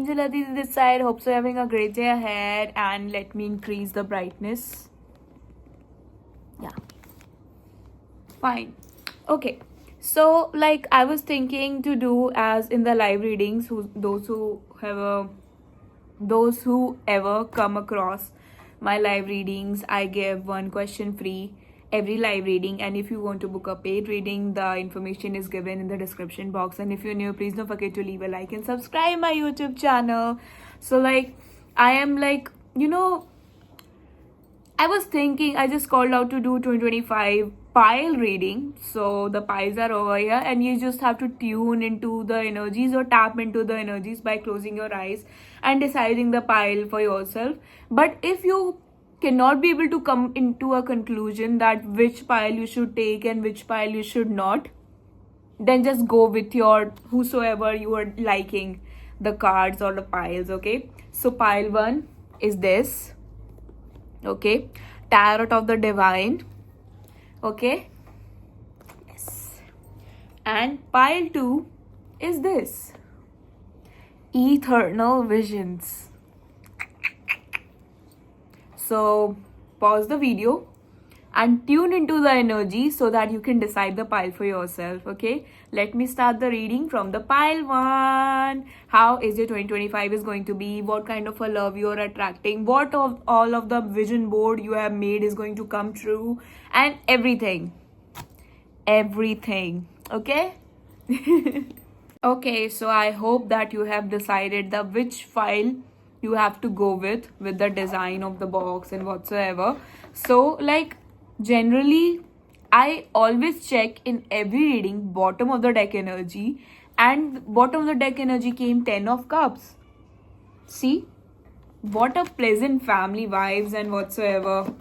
Angel Aditi this side. Hope so you're having a great day ahead. And let me increase the brightness. Yeah. Fine. Okay. So, like I was thinking to do as in the live readings, those who ever come across my live readings, I give one question free every live reading. And if you want to book a paid reading, the information is given in the description box. And if you're new, please don't forget to leave a like and subscribe my YouTube channel. So like I am like, I was thinking, I just called out to do 2025 pile reading. So the piles are over here, and you just have to tune into the energies or tap into the energies by closing your eyes and deciding the pile for yourself. But if you cannot be able to come into a conclusion that which pile you should take and which pile you should not, then just go with your whosoever you are liking the cards or the piles. Okay, so pile 1 is this. Okay, Tarot of the Divine. Okay, yes. And pile 2 is this, Eternal Visions. So pause the video and tune into the energy so that you can decide the pile for yourself. Okay, let me start the reading from the pile 1. How is your 2025 is going to be? What kind of a love you are attracting? What of all of the vision board you have made is going to come true? And everything. Okay. Okay, so I hope that you have decided the which file you have to go with the design of the box and whatsoever. So like generally I always check in every reading bottom of the deck energy, and bottom of the deck energy came 10 of cups. See, what a pleasant family vibes and whatsoever.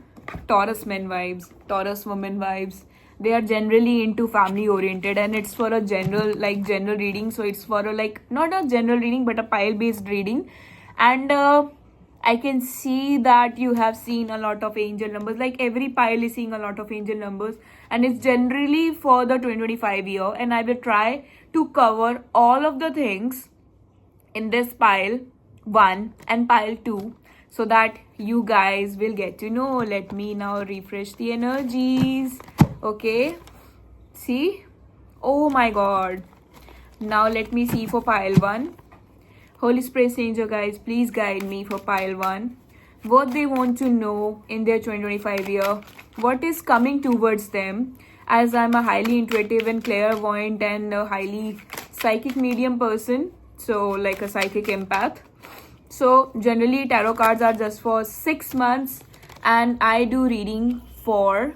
Taurus men vibes, Taurus woman vibes. They are generally into family oriented, and it's for a general reading. So it's for a not a general reading but a pile based reading. And I can see that you have seen a lot of angel numbers. Like every pile is seeing a lot of angel numbers, and it's generally for the 2025 year. And I will try to cover all of the things in this pile 1 and pile 2 so that you guys will get to know. Let me now refresh the energies. Okay, see, oh my god. Now let me see for pile 1. Holy Spirit Angel guys, please guide me for pile 1. What they want to know in their 2025 year, what is coming towards them, as I'm a highly intuitive and clairvoyant and a highly psychic medium person, so like a psychic empath. So generally tarot cards are just for 6 months, and I do reading for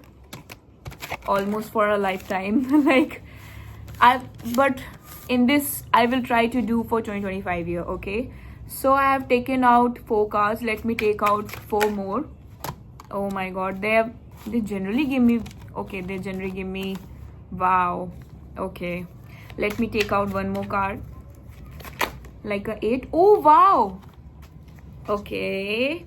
almost for a lifetime. But in this I will try to do for 2025 year. Okay, so I have taken out 4 cards. Let me take out 4 more. Oh my god, they generally give me, okay, they generally give me, wow. Okay, let me take out 1 more card, like a 8. Oh wow. Okay,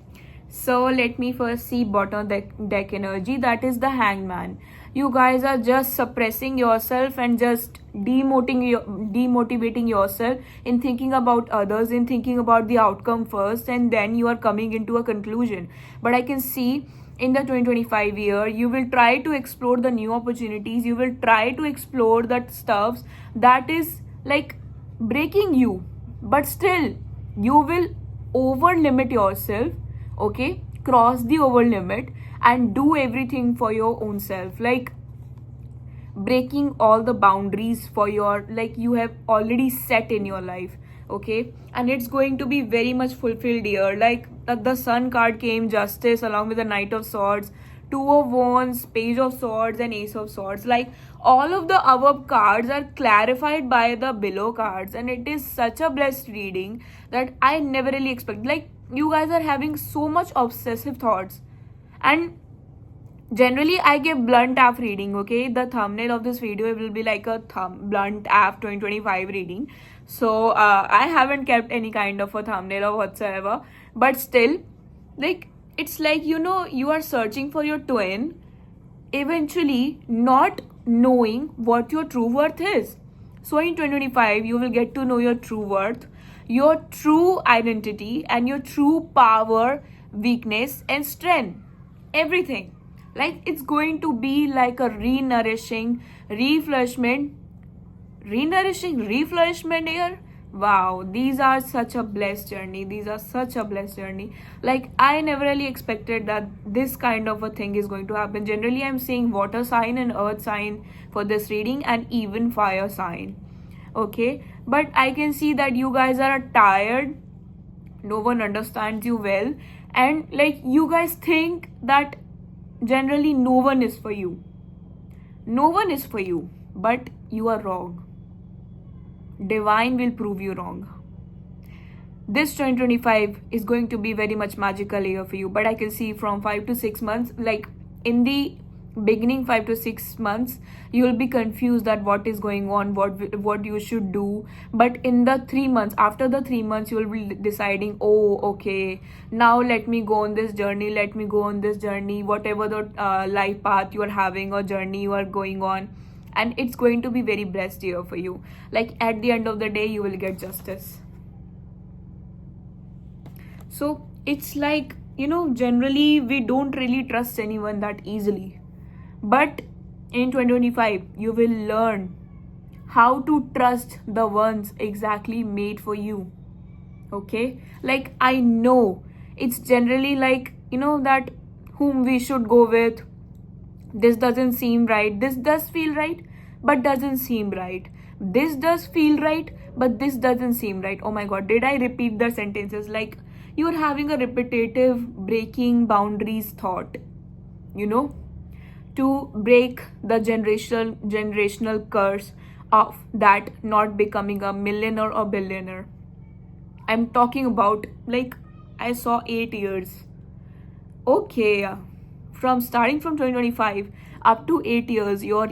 so let me first see bottom deck energy. That is the Hangman. You guys are just suppressing yourself and just demotivating yourself in thinking about others, in thinking about the outcome first, and then you are coming into a conclusion. But I can see in the 2025 year you will try to explore the new opportunities. You will try to explore that stuffs that is like breaking you, but still you will over limit yourself. Okay, cross the over limit and do everything for your own self, like breaking all the boundaries for your, like you have already set in your life. Okay, and it's going to be very much fulfilled year. Like the Sun card came, Justice, along with the Knight of Swords, 2 of Wands, Page of Swords, and Ace of Swords. Like all of the above cards are clarified by the below cards, and it is such a blessed reading that I never really expect. Like you guys are having so much obsessive thoughts, and generally I give blunt AF reading. Okay, the thumbnail of this video will be like a blunt AF 2025 reading. So I haven't kept any kind of a thumbnail or whatsoever, but still, like it's like, you are searching for your twin, eventually not knowing what your true worth is. So in 2025, you will get to know your true worth, your true identity, and your true power, weakness, and strength. Everything. Like it's going to be like a refreshment, refreshment here. Wow, these are such a blessed journey. These are such a blessed journey. Like I never really expected that this kind of a thing is going to happen. Generally, I'm seeing water sign and earth sign for this reading, and even fire sign. Okay, but I can see that you guys are tired. No one understands you well, and like you guys think that generally no one is for you. No one is for you, but you are wrong. Divine will prove you wrong. This 2025 is going to be very much magical year for you, but I can see from 5 to 6 months, like in the beginning 5 to 6 months, you will be confused that what is going on, what you should do. But in the 3 months, after the 3 months, you will be deciding, oh okay, now let me go on this journey, whatever the life path you are having or journey you are going on, and it's going to be very blessed year for you. Like at the end of the day, you will get justice. So it's like, generally we don't really trust anyone that easily, but in 2025 you will learn how to trust the ones exactly made for you. Okay, like I know it's generally like, that whom we should go with, this doesn't seem right, this does feel right but doesn't seem right, this does feel right but this doesn't seem right. Oh my god, did I repeat the sentences? Like you're having a repetitive breaking boundaries thought, to break the generational curse of that not becoming a millionaire or billionaire. I'm talking about, like, I saw 8 years. Okay, from starting from 2025 up to 8 years, your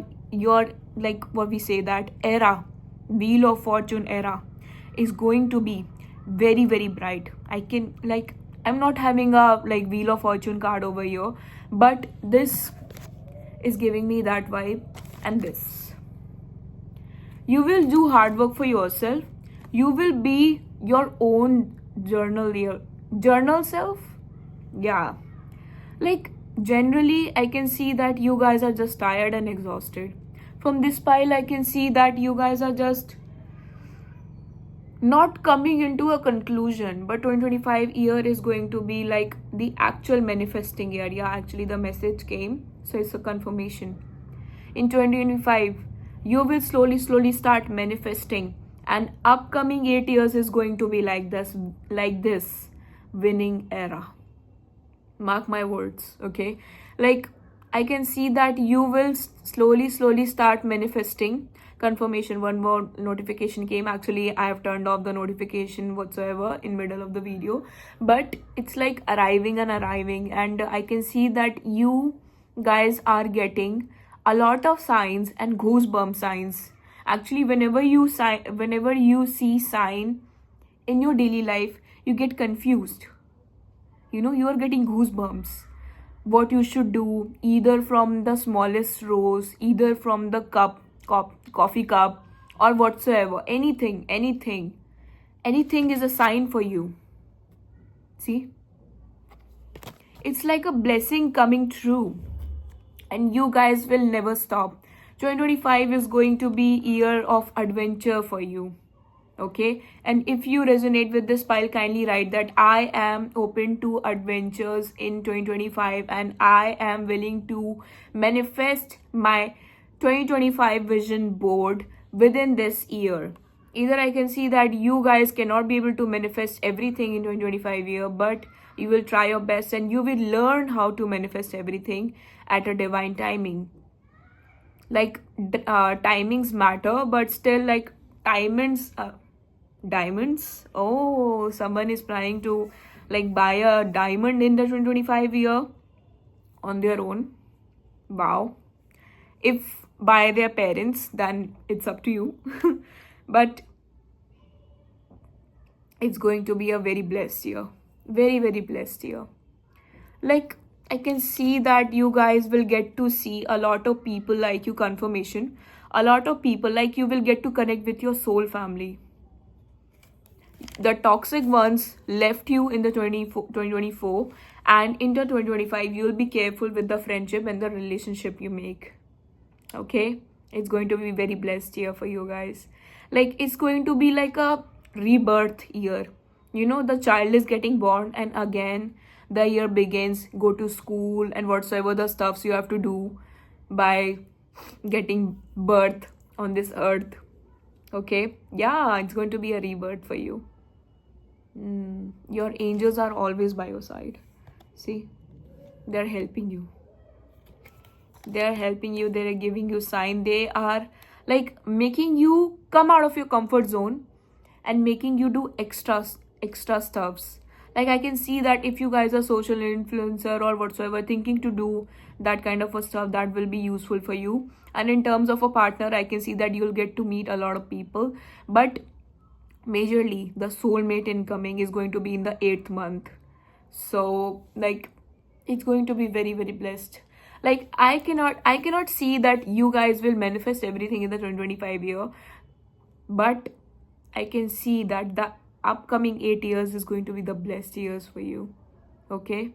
like what we say, that era, wheel of fortune era, is going to be very very bright. I can, like, I'm not having a like wheel of fortune card over here, but this is giving me that vibe. And this, you will do hard work for yourself, you will be your own journal self. Yeah, like generally I can see that you guys are just tired and exhausted. From this pile I can see that you guys are just not coming into a conclusion, but 2025 year is going to be like the actual manifesting year. Yeah, actually the message came, so it's a confirmation. In 2025 you will slowly start manifesting, and upcoming 8 years is going to be like this winning era. Mark my words. Okay, like I can see that you will slowly start manifesting. Confirmation, one more notification came. Actually I have turned off the notification whatsoever in middle of the video, but it's like arriving, and I can see that you guys are getting a lot of signs and goosebump signs. Actually, whenever you see sign in your daily life, you get confused. You are getting goosebumps what you should do, either from the smallest rose, either from the coffee cup, or whatsoever. Anything is a sign for you. See, it's like a blessing coming true, and you guys will never stop. 2025 is going to be year of adventure for you. Okay, and if you resonate with this pile, kindly write that I am open to adventures in 2025, and I am willing to manifest my 2025 vision board within this year. Either I can see that you guys cannot be able to manifest everything in 2025 year, but you will try your best and you will learn how to manifest everything at a divine timing. Like timings matter, but still, like diamonds. Oh, someone is planning to like buy a diamond in the 2025 year on their own. Wow. If by their parents, then it's up to you. But it's going to be a very blessed year. Very, very blessed year. Like I can see that you guys will get to see a lot of people like you, confirmation. A lot of people like you will get to connect with your soul family. The toxic ones left you in the 2024, and into 2025 you'll be careful with the friendship and the relationship you make. Okay, it's going to be very blessed year for you guys. Like, it's going to be like a rebirth year. You know, the child is getting born and again the year begins. Go to school and whatsoever the stuffs you have to do by getting birth on this earth. Okay, yeah, it's going to be a rebirth for you. Your angels are always by your side. See, they're helping you. They're helping you. They're giving you sign. They are like making you come out of your comfort zone and making you do extra stuffs. Like, I can see that if you guys are social influencer or whatsoever, thinking to do that kind of a stuff, that will be useful for you. And in terms of a partner, I can see that you'll get to meet a lot of people, but majorly the soulmate incoming is going to be in the 8th month. So like, it's going to be very, very blessed. Like, I cannot see that you guys will manifest everything in the 2025 year, but I can see that the upcoming 8 years is going to be the blessed years for you. Okay,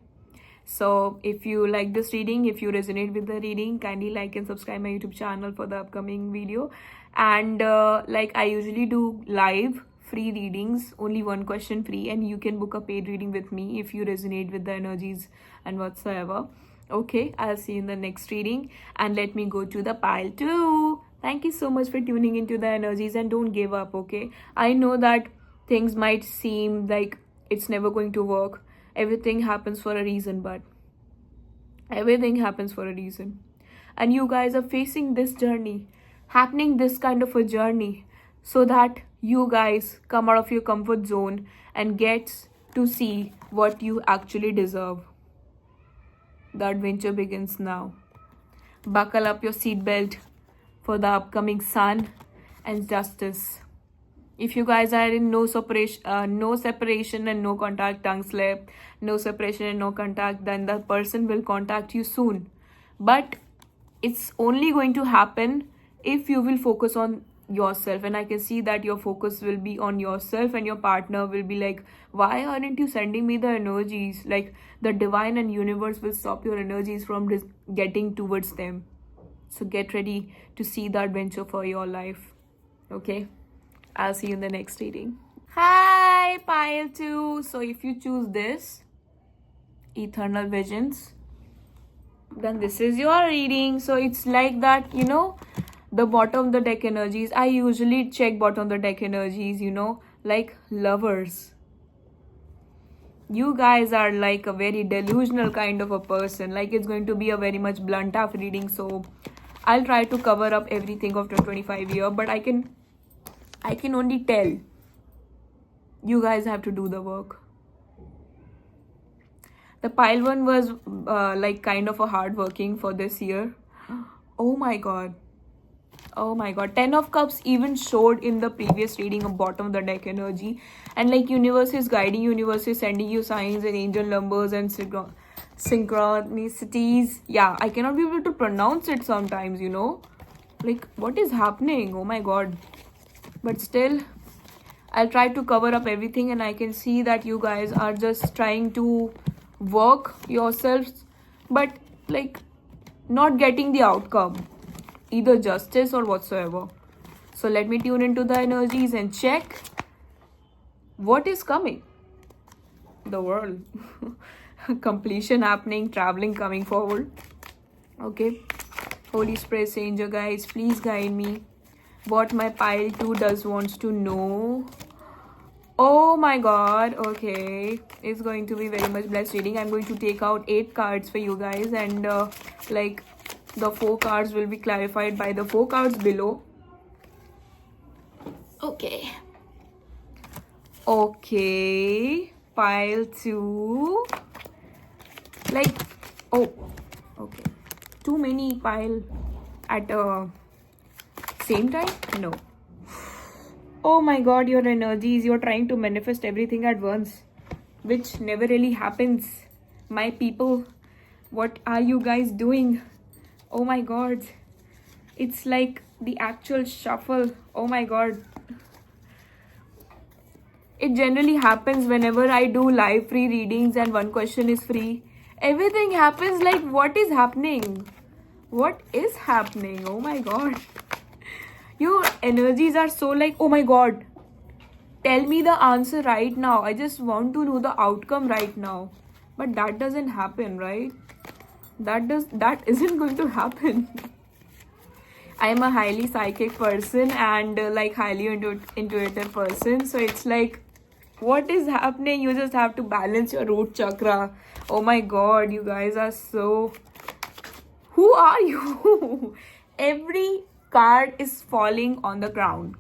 so if you like this reading, if you resonate with the reading, kindly like and subscribe my YouTube channel for the upcoming video. And like, I usually do live free readings, only one question free, and you can book a paid reading with me if you resonate with the energies and whatsoever. Okay, I'll see you in the next reading, and let me go to the pile 2. Thank you so much for tuning into the energies, and don't give up. Okay, I know that things might seem like it's never going to work. Everything happens for a reason, but everything happens for a reason. And you guys are facing this journey, happening this kind of a journey, so that you guys come out of your comfort zone and get to see what you actually deserve. The adventure begins now. Buckle up your seatbelt for the upcoming sun and justice. If you guys are in no separation and no contact, tongue slip, no separation and no contact, then the person will contact you soon. But it's only going to happen if you will focus on yourself. And I can see that your focus will be on yourself, and your partner will be like, why aren't you sending me the energies? Like, the divine and universe will stop your energies from getting towards them. So get ready to see the adventure for your life. Okay, I'll see you in the next reading. Hi, pile 2. So if you choose this, Eternal Visions, then this is your reading. So it's like that, you know, the bottom of the deck energies. I usually check bottom of the deck energies, you know, like lovers. You guys are like a very delusional kind of a person. Like, it's going to be a very much blunt tough reading. So I'll try to cover up everything of the 25 year, but I can only tell. You guys have to do the work. The pile 1 was like kind of a hard working for this year. Oh my god. Oh my god, 10 of Cups even showed in the previous reading of bottom of the deck energy. And like, universe is guiding, universe is sending you signs and angel numbers and synchronicities. Yeah, I cannot be able to pronounce it sometimes, you know. Like, what is happening? Oh my god. But still, I'll try to cover up everything, and I can see that you guys are just trying to work yourselves, but like, not getting the outcome, either justice or whatsoever. So let me tune into the energies and check what is coming. The world. Completion happening, traveling coming forward. Okay, Holy Spirit, Angel guys, please guide me. What my pile 2 does wants to know. Oh my god. Okay, it's going to be very much blessed reading. I'm going to take out 8 cards for you guys, and like, the 4 cards will be clarified by the 4 cards below. Okay, pile 2. Like, oh, okay, too many pile at same time? No. Oh my god, your energies, you're trying to manifest everything at once, which never really happens. My people, What are you guys doing? Oh my god. It's like the actual shuffle. Oh my god. It generally happens whenever I do live free readings and one question is free. Everything happens like, what is happening? What is happening? Oh my god. Your energies are so like, oh my god. Tell me the answer right now. I just want to know the outcome right now. But that doesn't happen, right? That isn't going to happen. I am a highly psychic person and like highly intuitive person. So it's like, what is happening? You just have to balance your root chakra. Oh my god, you guys are so. Who are you? Every card is falling on the ground.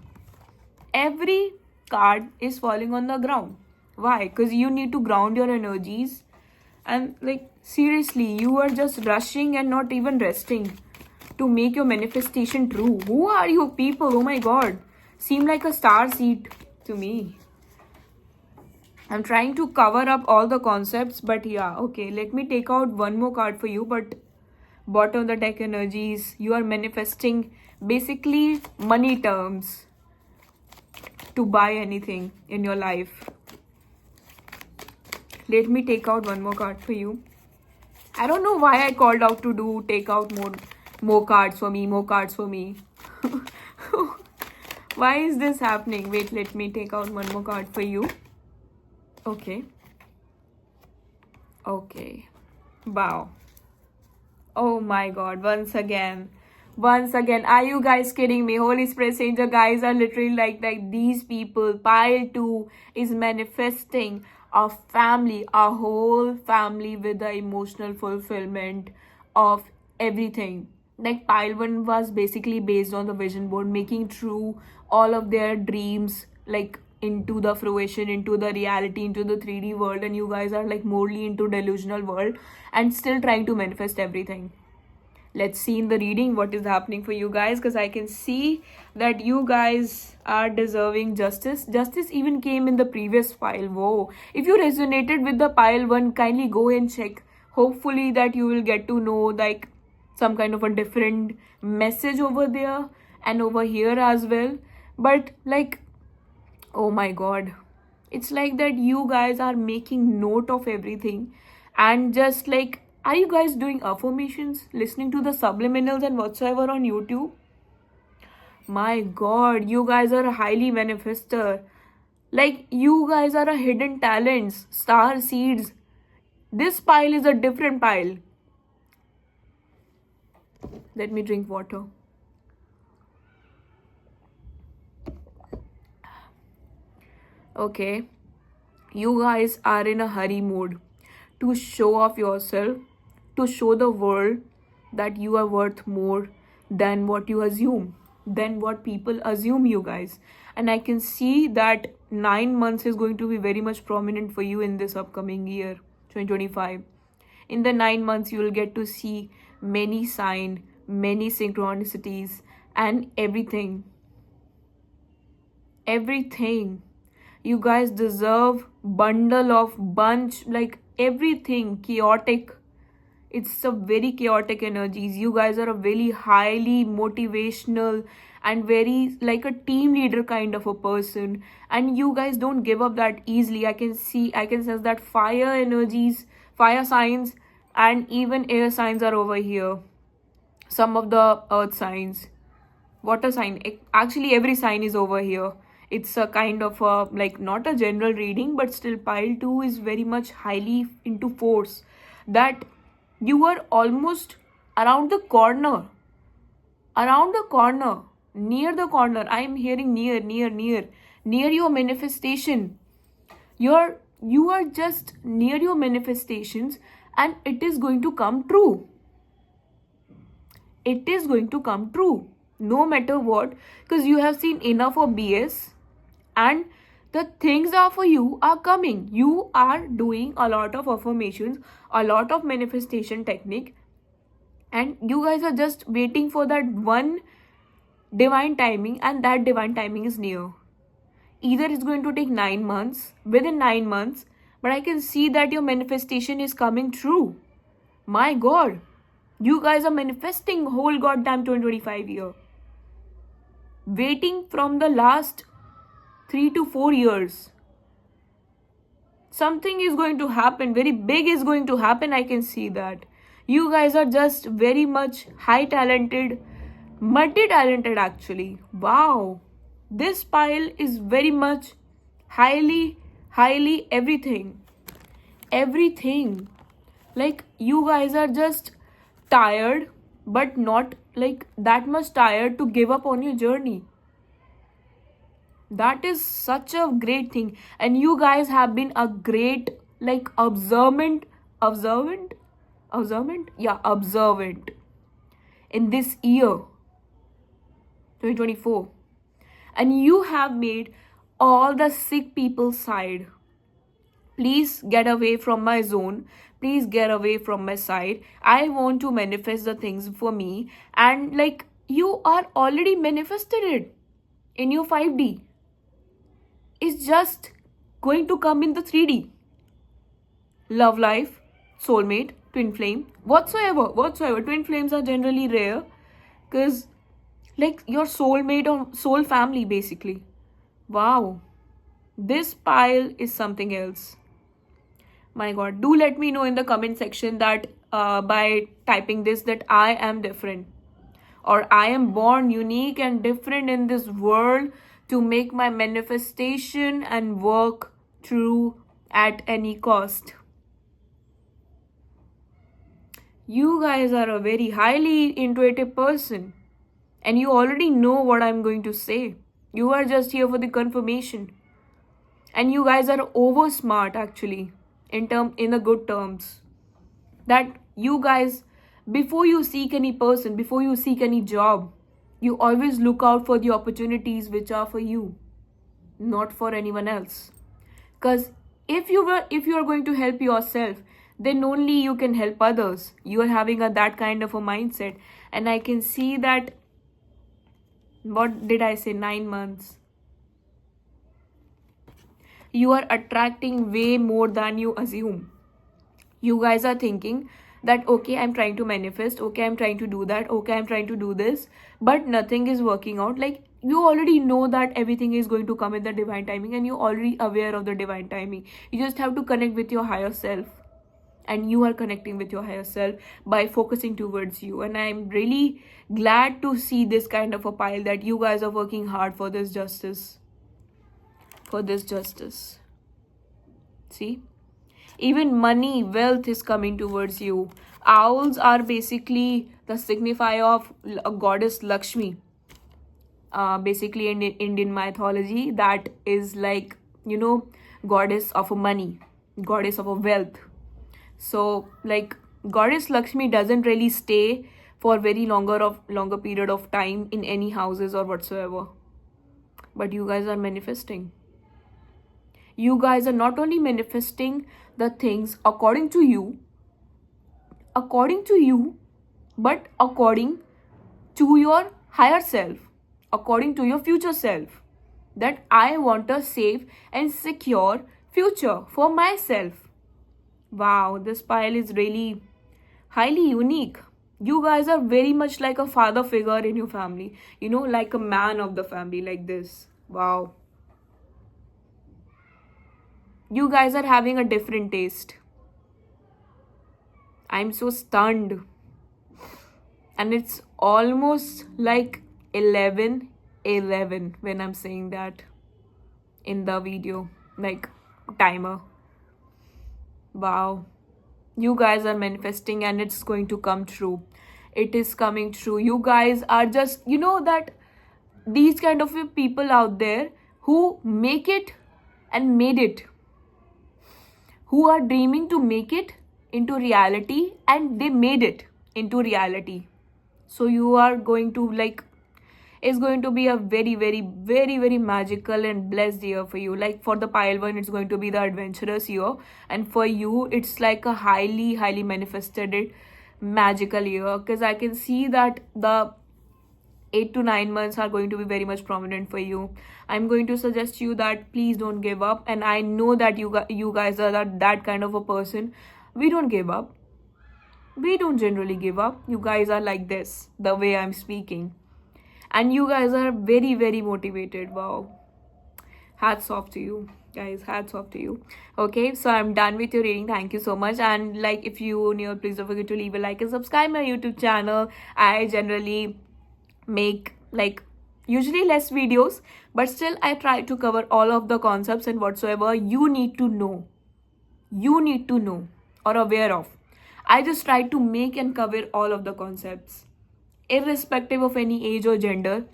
Every card is falling on the ground. Why? Because you need to ground your energies. And like, seriously, you are just rushing and not even resting to make your manifestation true. Who are you people? Oh my god. Seem like a star seed to me. I'm trying to cover up all the concepts, but yeah, okay. Let me take out one more card for you. But bottom of the deck energies, you are manifesting basically money terms to buy anything in your life. Let me take out one more card for you. I don't know why I called out to take out more cards for me, more cards for me. Why is this happening? Wait, let me take out one more card for you. Okay. Okay. Wow. Oh my god, once again. Once again, are you guys kidding me? Holy Spirit Angel guys are literally like these people. Pile 2 is manifesting a family, a whole family with the emotional fulfillment of everything. Like pile 1 was basically based on the vision board, making true all of their dreams like into the fruition, into the reality, into the 3D world, and you guys are like morely into delusional world and still trying to manifest everything. Let's see in the reading what is happening for you guys, because I can see that you guys are deserving justice. Justice even came in the previous pile. Whoa. If you resonated with the pile 1, kindly go and check. Hopefully that you will get to know like some kind of a different message over there and over here as well. But like, oh my god, it's like that you guys are making note of everything and just like, are you guys doing affirmations, listening to the subliminals and whatsoever on YouTube? My god, you guys are a highly manifester. Like, you guys are a hidden talents, star seeds. This pile is a different pile. Let me drink water. Okay, you guys are in a hurry mode to show off yourself, to show the world that you are worth more than what you assume, than what people assume you guys. And I can see that 9 months is going to be very much prominent for you in this upcoming year, 2025. In the 9 months, you will get to see many signs, many synchronicities, and everything. Everything. You guys deserve bundle of bunch, like everything chaotic. It's a very chaotic energies. You guys are a very highly motivational and very like a team leader kind of a person, and you guys don't give up that easily. I can sense that fire energies, fire signs, and even air signs are over here. Some of the earth signs, water sign, actually every sign is over here. It's a kind of a like not a general reading, but still pile 2 is very much highly into force, that you are almost around the corner, near the corner. I am hearing near your manifestation. You are just near your manifestations, and it is going to come true. It is going to come true no matter what, because you have seen enough of BS, and the things are for you are coming. You are doing a lot of affirmations, a lot of manifestation technique, and you guys are just waiting for that one divine timing, and that divine timing is near. Either it's going to take 9 months, within 9 months, but I can see that your manifestation is coming true. My god, you guys are manifesting whole goddamn 2025 year, waiting from the last 3 to 4 years. Something is going to happen, very big is going to happen. I can see that. You guys are just very much high talented, multi talented actually. Wow. This pile is very much highly everything. Everything. Like, you guys are just tired, but not like that much tired to give up on your journey. That is such a great thing. And you guys have been a great, like, observant in this year 2024. And you have made all the sick people side. Please get away from my zone. Please get away from my side. I want to manifest the things for me. And like, you are already manifested it in your 5D. It's just going to come in the 3D. Love life, soulmate, twin flame, whatsoever. Twin flames are generally rare because like your soulmate or soul family basically. Wow. This pile is something else. My god, do let me know in the comment section that by typing this that I am different, or I am born unique and different in this world to make my manifestation and work through at any cost. You guys are a very highly intuitive person, and you already know what I'm going to say. You are just here for the confirmation. And you guys are over smart actually, in the good terms. That you guys, before you seek any person, before you seek any job, you always look out for the opportunities which are for you, not for anyone else. Because if you are going to help yourself, then only you can help others. You are having that kind of a mindset. And I can see that, what did I say, 9 months. You are attracting way more than you assume. You guys are thinking that, okay, I'm trying to manifest, okay, I'm trying to do that, okay, I'm trying to do this, but nothing is working out. Like, you already know that everything is going to come in the divine timing, and you're already aware of the divine timing. You just have to connect with your higher self. And you are connecting with your higher self by focusing towards you. And I'm really glad to see this kind of a pile, that you guys are working hard for this justice. See? Even money, wealth is coming towards you. Owls are basically the signifier of a goddess Lakshmi. Basically in Indian mythology, that is like, goddess of money, goddess of wealth. So like, goddess Lakshmi doesn't really stay for very longer period of time in any houses or whatsoever. But you guys are manifesting. You guys are not only manifesting the things according to you, but according to your higher self, according to your future self. That I want a safe and secure future for myself. Wow, this pile is really highly unique. You guys are very much like a father figure in your family. Like a man of the family, like this. Wow. You guys are having a different taste. I'm so stunned. And it's almost like 11:11 when I'm saying that in the video, like timer. Wow. You guys are manifesting, and it's going to come true. It is coming true. You guys are just, that these kind of people out there who make it and made it, who are dreaming to make it into reality, and they made it into reality. So you are going to it's going to be a very, very, very, very magical and blessed year for you. Like, for the pile one, it's going to be the adventurous year, and for you, it's like a highly manifested magical year, because I can see that the 8 to 9 months are going to be very much prominent for you. I'm going to suggest you that please don't give up. And I know that you guys are that kind of a person. We don't give up. We don't generally give up. You guys are like this, the way I'm speaking. And you guys are very, very motivated. Wow. Hats off to you, guys. Hats off to you. Okay, so I'm done with your reading. Thank you so much. And like, if you new, please don't forget to leave a like and subscribe my YouTube channel. I generally make like usually less videos, but still I try to cover all of the concepts and whatsoever you need to know. You need to know or aware of. I just try to make and cover all of the concepts, irrespective of any age or gender.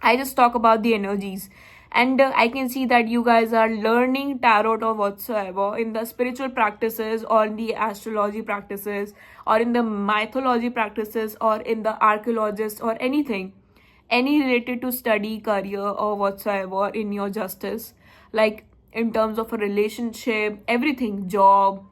I just talk about the energies. And I can see that you guys are learning tarot or whatsoever in the spiritual practices or in the astrology practices or in the mythology practices or in the archaeologist or anything. Any related to study, career or whatsoever in your justice. Like in terms of a relationship, everything, job,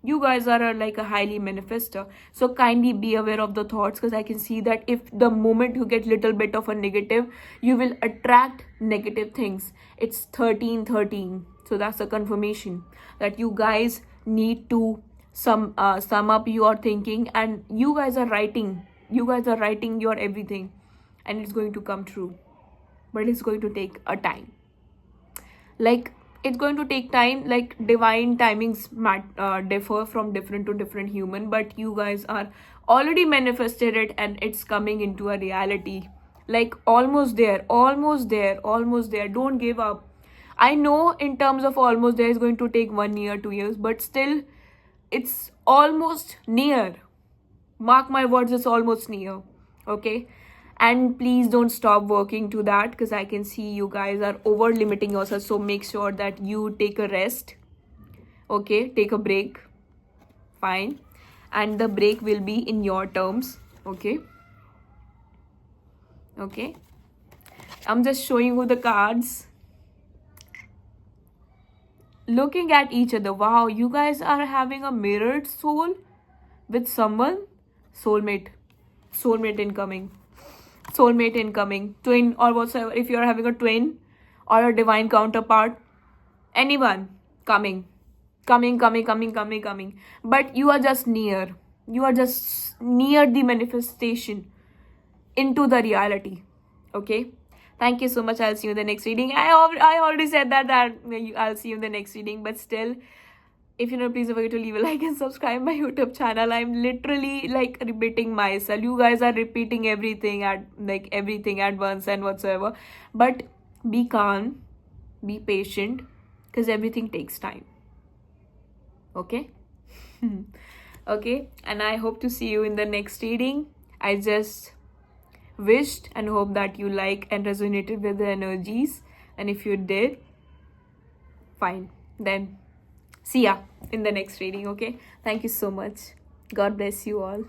you guys are like a highly manifester, so kindly be aware of the thoughts, because I can see that if the moment you get little bit of a negative, you will attract negative things. It's 1313, so that's a confirmation that you guys need to sum up your thinking, and you guys are writing your everything, and it's going to come true, but it's going to take a time. Like it's going to take time. Like divine timings differ from different to different human, but you guys are already manifested it and it's coming into a reality. Like almost there, almost there, almost there. Don't give up. I know in terms of almost there is going to take 1 year, 2 years, but still it's almost near. Mark my words, it's almost near. Okay, and please don't stop working to that, because I can see you guys are over limiting yourself, so make sure that you take a rest. Okay, take a break. Fine, and the break will be in your terms. Okay, okay, I'm just showing you the cards, looking at each other. Wow, you guys are having a mirrored soul with someone. Soulmate incoming, soulmate incoming, twin or whatsoever. If you're having a twin or a divine counterpart, anyone coming, coming. But you are just near. You are just near the manifestation into the reality. Okay. Thank you so much. I'll see you in the next reading. I already said that I'll see you in the next reading, but still, if you know, please don't forget to leave a like and subscribe my YouTube channel. I'm literally like repeating myself. You guys are repeating everything at once and whatsoever. But be calm, be patient, because everything takes time. Okay? Okay, and I hope to see you in the next reading. I just wished and hope that you like and resonated with the energies. And if you did, fine. Then see ya in the next reading. Okay, thank you so much. God bless you all.